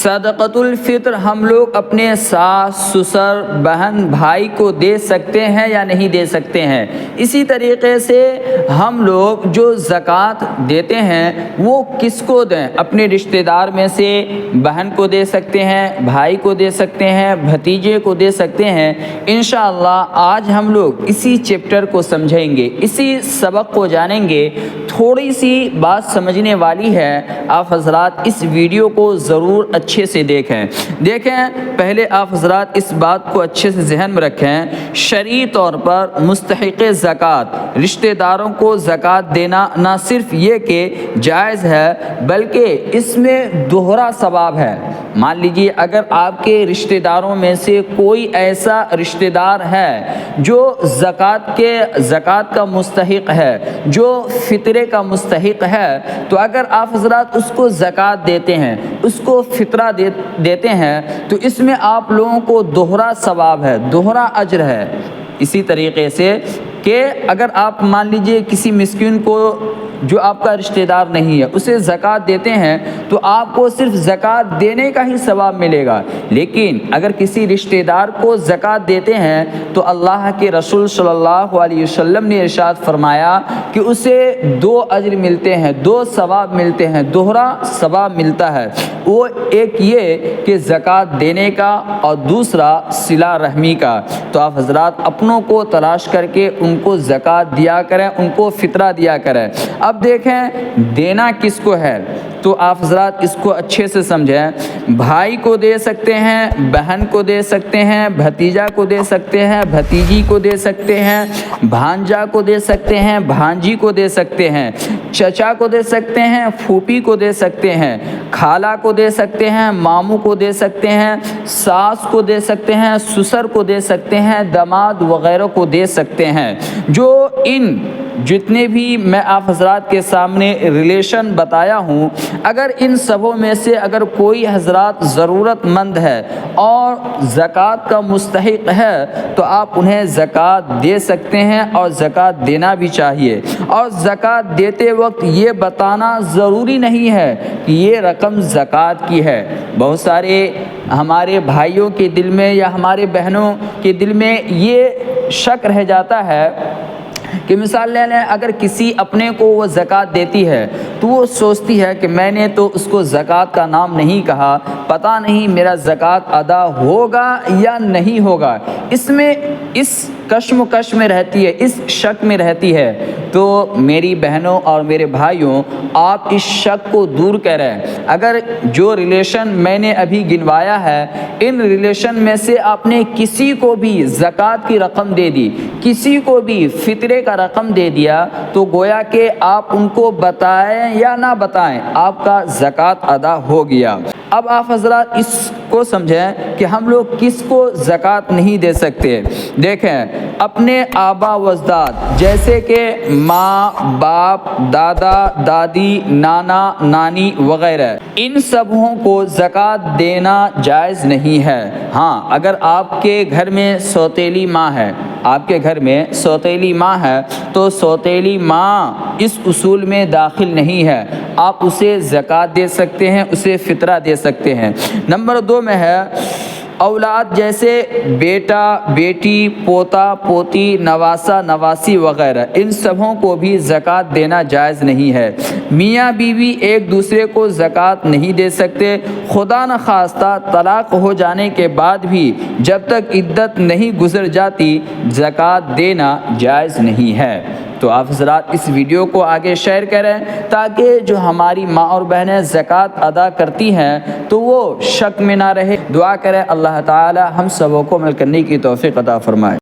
صدقۃ الفطر ہم لوگ اپنے ساس سسر بہن بھائی کو دے سکتے ہیں یا نہیں دے سکتے ہیں؟ اسی طریقے سے ہم لوگ جو زکوٰۃ دیتے ہیں وہ کس کو دیں؟ اپنے رشتہ دار میں سے بہن کو دے سکتے ہیں، بھائی کو دے سکتے ہیں، بھتیجے کو دے سکتے ہیں۔ انشاءاللہ آج ہم لوگ اسی چیپٹر کو سمجھیں گے، اسی سبق کو جانیں گے۔ تھوڑی سی بات سمجھنے والی ہے، آپ حضرات اس ویڈیو کو ضرور اچھے سے دیکھیں۔ پہلے آپ حضرات اس بات کو اچھے سے ذہن میں رکھیں، شرعی طور پر مستحق زکوٰۃ رشتہ داروں کو زکوٰۃ دینا نہ صرف یہ کہ جائز ہے بلکہ اس میں دوہرا ثواب ہے۔ مان لیجیے اگر آپ کے رشتہ داروں میں سے کوئی ایسا رشتہ دار ہے جو زکوٰۃ کا مستحق ہے، جو فطرے کا مستحق ہے، تو اگر آپ حضرات اس کو زکوٰۃ دیتے ہیں، اس کو فطرہ دیتے ہیں، تو اس میں آپ لوگوں کو دوہرا ثواب ہے، دوہرا اجر ہے۔ اسی طریقے سے کہ اگر آپ مان لیجیے کسی مسکین کو جو آپ کا رشتہ دار نہیں ہے اسے زکوٰۃ دیتے ہیں تو آپ کو صرف زکوٰۃ دینے کا ہی ثواب ملے گا، لیکن اگر کسی رشتہ دار کو زکوٰۃ دیتے ہیں تو اللہ کے رسول صلی اللہ علیہ وسلم نے ارشاد فرمایا کہ اسے 2 اجر ملتے ہیں، 2 ثواب ملتے ہیں، دوہرا ثواب ملتا ہے۔ وہ ایک یہ کہ زکوٰۃ دینے کا اور دوسرا صلہ رحمی کا۔ تو آپ حضرات اپنوں کو تلاش کر کے ان کو زکوٰۃ دیا کریں، ان کو فطرہ دیا کریں۔ اب دیکھیں دینا کس کو ہے، تو آپ حضرات اس کو اچھے سے سمجھیں۔ بھائی کو دے سکتے ہیں، بہن کو دے سکتے ہیں، بھتیجا کو دے سکتے ہیں، بھتیجی کو دے سکتے ہیں، بھانجا کو دے سکتے ہیں، بھانجی کو دے سکتے ہیں، چچا کو دے سکتے ہیں، پھوپھی کو دے سکتے ہیں، خالہ کو دے سکتے ہیں، ماموں کو دے سکتے ہیں، ساس کو دے سکتے ہیں، سسر کو دے سکتے ہیں، داماد وغیرہ کو دے سکتے ہیں۔ جو ان جتنے بھی میں آپ حضرات کے سامنے ریلیشن بتایا ہوں، اگر ان سبوں میں سے اگر کوئی حضرات ضرورت مند ہے اور زکوٰۃ کا مستحق ہے تو آپ انہیں زکوٰۃ دے سکتے ہیں اور زکوٰۃ دینا بھی چاہیے۔ اور زکوٰۃ دیتے وقت یہ بتانا ضروری نہیں ہے کہ یہ رقم زکوٰۃ کی ہے۔ بہت سارے ہمارے بھائیوں کے دل میں یا ہمارے بہنوں کے دل میں یہ شک رہ جاتا ہے کہ مثال لے لیں اگر کسی اپنے کو وہ زکوٰۃ دیتی ہے تو وہ سوچتی ہے کہ میں نے تو اس کو زکوٰۃ کا نام نہیں کہا، پتہ نہیں میرا زکوٰۃ ادا ہوگا یا نہیں ہوگا۔ اس میں اس کشمکش میں رہتی ہے، اس شک میں رہتی ہے۔ تو میری بہنوں اور میرے بھائیوں، آپ اس شک کو دور کریں۔ اگر جو ریلیشن میں نے ابھی گنوایا ہے ان ریلیشن میں سے آپ نے کسی کو بھی زکوٰۃ کی رقم دے دی، کسی کو بھی فطرے کا رقم دے دیا، تو گویا کہ آپ ان کو بتائیں یا نہ بتائیں آپ کا زکوٰۃ ادا ہو گیا۔ اب آپ حضرات اس کو سمجھیں کہ ہم لوگ کس کو زکوٰۃ نہیں دے سکتے۔ دیکھیں اپنے آبا و اجداد جیسے کہ ماں، باپ، دادا، دادی، نانا، نانی وغیرہ، ان سبوں کو زکوٰۃ دینا جائز نہیں ہے۔ ہاں اگر آپ کے گھر میں سوتیلی ماں ہے، آپ کے گھر میں سوتیلی ماں ہے تو سوتیلی ماں اس اصول میں داخل نہیں ہے، آپ اسے زکوٰۃ دے سکتے ہیں، اسے فطرہ دے سکتے ہیں۔ نمبر 2 میں ہے اولاد جیسے بیٹا، بیٹی، پوتا، پوتی، نواسا، نواسی وغیرہ، ان سبوں کو بھی زکوٰۃ دینا جائز نہیں ہے۔ میاں بیوی ایک دوسرے کو زکوٰۃ نہیں دے سکتے، خدا نخواستہ طلاق ہو جانے کے بعد بھی جب تک عدت نہیں گزر جاتی زکوٰۃ دینا جائز نہیں ہے۔ تو آپ حضرات اس ویڈیو کو آگے شیئر کریں تاکہ جو ہماری ماں اور بہنیں زکوٰۃ ادا کرتی ہیں تو وہ شک میں نہ رہے۔ دعا کریں اللہ تعالی ہم سبوں کو عمل کرنے کی توفیق عطا فرمائے۔